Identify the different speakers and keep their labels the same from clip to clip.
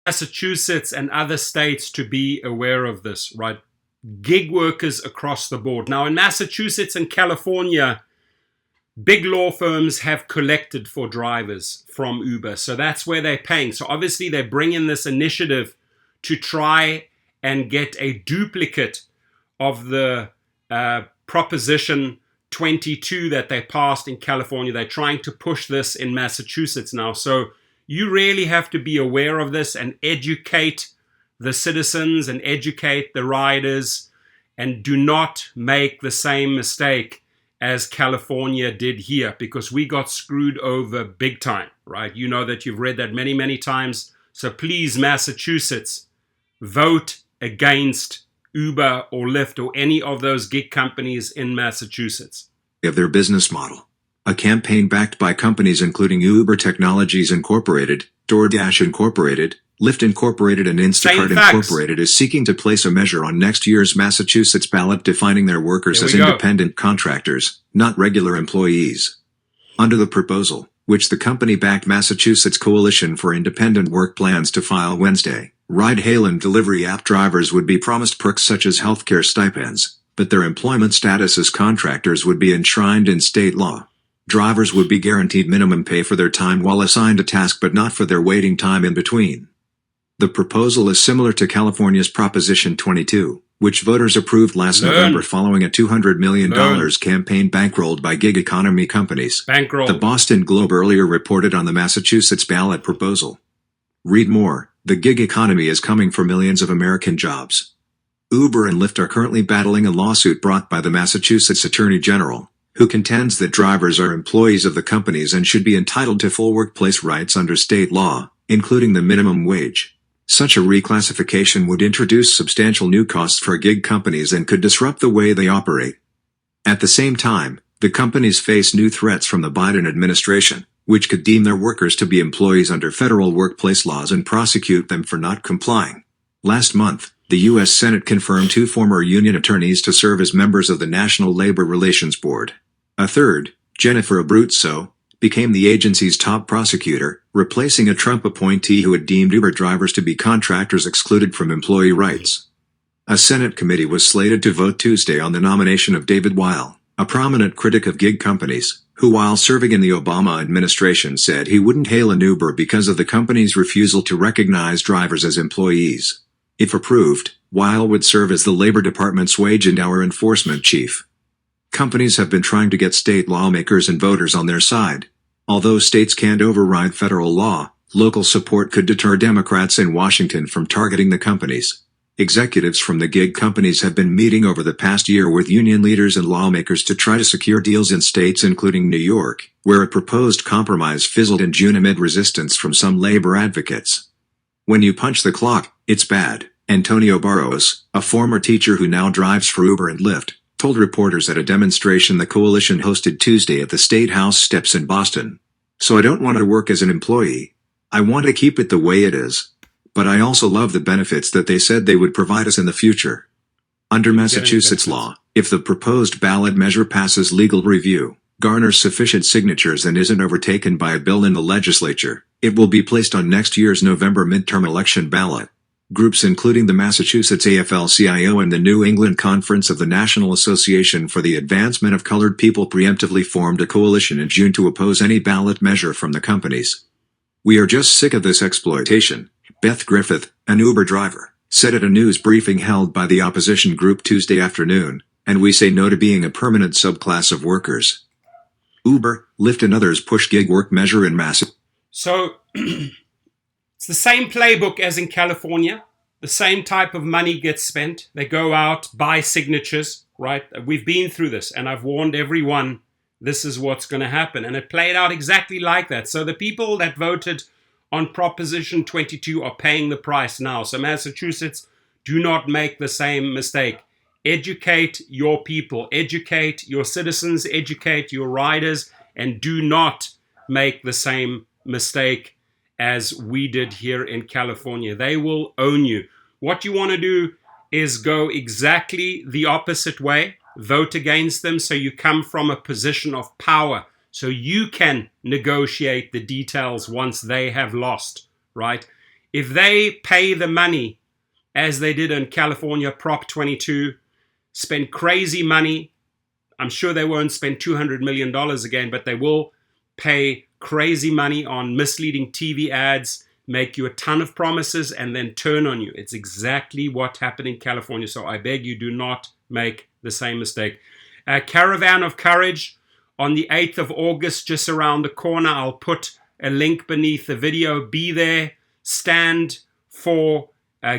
Speaker 1: Massachusetts and other states to be aware of this, right? Gig workers across the board. Now, in Massachusetts and California, big law firms have collected for drivers from Uber. So that's where they're paying. So obviously they bring in this initiative to try and get a duplicate of the Proposition 22 that they passed in California. They're trying to push this in Massachusetts now. So you really have to be aware of this and educate the citizens and educate the riders, and do not make the same mistake as California did here, because we got screwed over big time, right? You know that you've read that many, many times. So please, Massachusetts, vote against Uber or Lyft or any of those gig companies in Massachusetts.
Speaker 2: Of their business model. A campaign backed by companies including Uber Technologies Incorporated, DoorDash Incorporated, Lyft Incorporated, and Instacart Incorporated is seeking to place a measure on next year's Massachusetts ballot defining their workers as independent contractors, not regular employees. Under the proposal, which the company-backed Massachusetts Coalition for Independent Work plans to file Wednesday, ride-hail and delivery app drivers would be promised perks such as healthcare stipends, but their employment status as contractors would be enshrined in state law. Drivers would be guaranteed minimum pay for their time while assigned a task, but not for their waiting time in between. The proposal is similar to California's Proposition 22, which voters approved last November following a $200 million campaign bankrolled by gig economy companies. The Boston Globe earlier reported on the Massachusetts ballot proposal. Read more. The gig economy is coming for millions of American jobs. Uber and Lyft are currently battling a lawsuit brought by the Massachusetts Attorney General, who contends that drivers are employees of the companies and should be entitled to full workplace rights under state law, including the minimum wage. Such a reclassification would introduce substantial new costs for gig companies and could disrupt the way they operate. At the same time, the companies face new threats from the Biden administration, which could deem their workers to be employees under federal workplace laws and prosecute them for not complying. Last month, the U.S. Senate confirmed 2 former union attorneys to serve as members of the National Labor Relations Board. A third, Jennifer Abruzzo, became the agency's top prosecutor, replacing a Trump appointee who had deemed Uber drivers to be contractors excluded from employee rights. A Senate committee was slated to vote Tuesday on the nomination of David Weil, a prominent critic of gig companies, who while serving in the Obama administration said he wouldn't hail an Uber because of the company's refusal to recognize drivers as employees. If approved, Weil would serve as the Labor Department's wage and hour enforcement chief. Companies have been trying to get state lawmakers and voters on their side. Although states can't override federal law, local support could deter Democrats in Washington from targeting the companies. Executives from the gig companies have been meeting over the past year with union leaders and lawmakers to try to secure deals in states including New York, where a proposed compromise fizzled in June amid resistance from some labor advocates. When you punch the clock, it's bad, Antonio Barros, a former teacher who now drives for Uber and Lyft, told reporters at a demonstration the coalition hosted Tuesday at the State House steps in Boston. So I don't want to work as an employee. I want to keep it the way it is. But I also love the benefits that they said they would provide us in the future. Under Massachusetts law, if the proposed ballot measure passes legal review, garners sufficient signatures and isn't overtaken by a bill in the legislature, it will be placed on next year's November midterm election ballot. Groups including the Massachusetts AFL-CIO and the New England Conference of the National Association for the Advancement of Colored People preemptively formed a coalition in June to oppose any ballot measure from the companies. We are just sick of this exploitation, Beth Griffith, an Uber driver, said at a news briefing held by the opposition group Tuesday afternoon, and we say no to being a permanent subclass of workers. Uber, Lyft and others push gig work measure in Massachusetts.
Speaker 1: So, it's the same playbook as in California. The same type of money gets spent. They go out, buy signatures, right? We've been through this, and I've warned everyone this is what's going to happen. And it played out exactly like that. So the people that voted on Proposition 22 are paying the price now. So Massachusetts, do not make the same mistake. Educate your people, educate your citizens, educate your riders, and do not make the same mistake as we did here in California. They will own you. What you want to do is go exactly the opposite way. Vote against them so you come from a position of power, so you can negotiate the details once they have lost, right? If they pay the money, as they did in California Prop 22, spend crazy money, I'm sure they won't spend $200 million again, but they will pay crazy money on misleading TV ads, make you a ton of promises, and then turn on you. It's exactly what happened in California. So I beg you, do not make the same mistake. Caravan of Courage on the 8th of August, just around the corner. I'll put a link beneath the video. Be there, stand for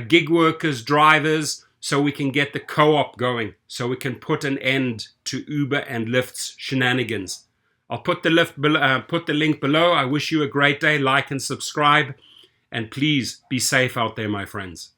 Speaker 1: gig workers, drivers, so we can get the co-op going, so we can put an end to Uber and Lyft's shenanigans. I'll put the link below. I wish you a great day. Like and subscribe. And please be safe out there, my friends.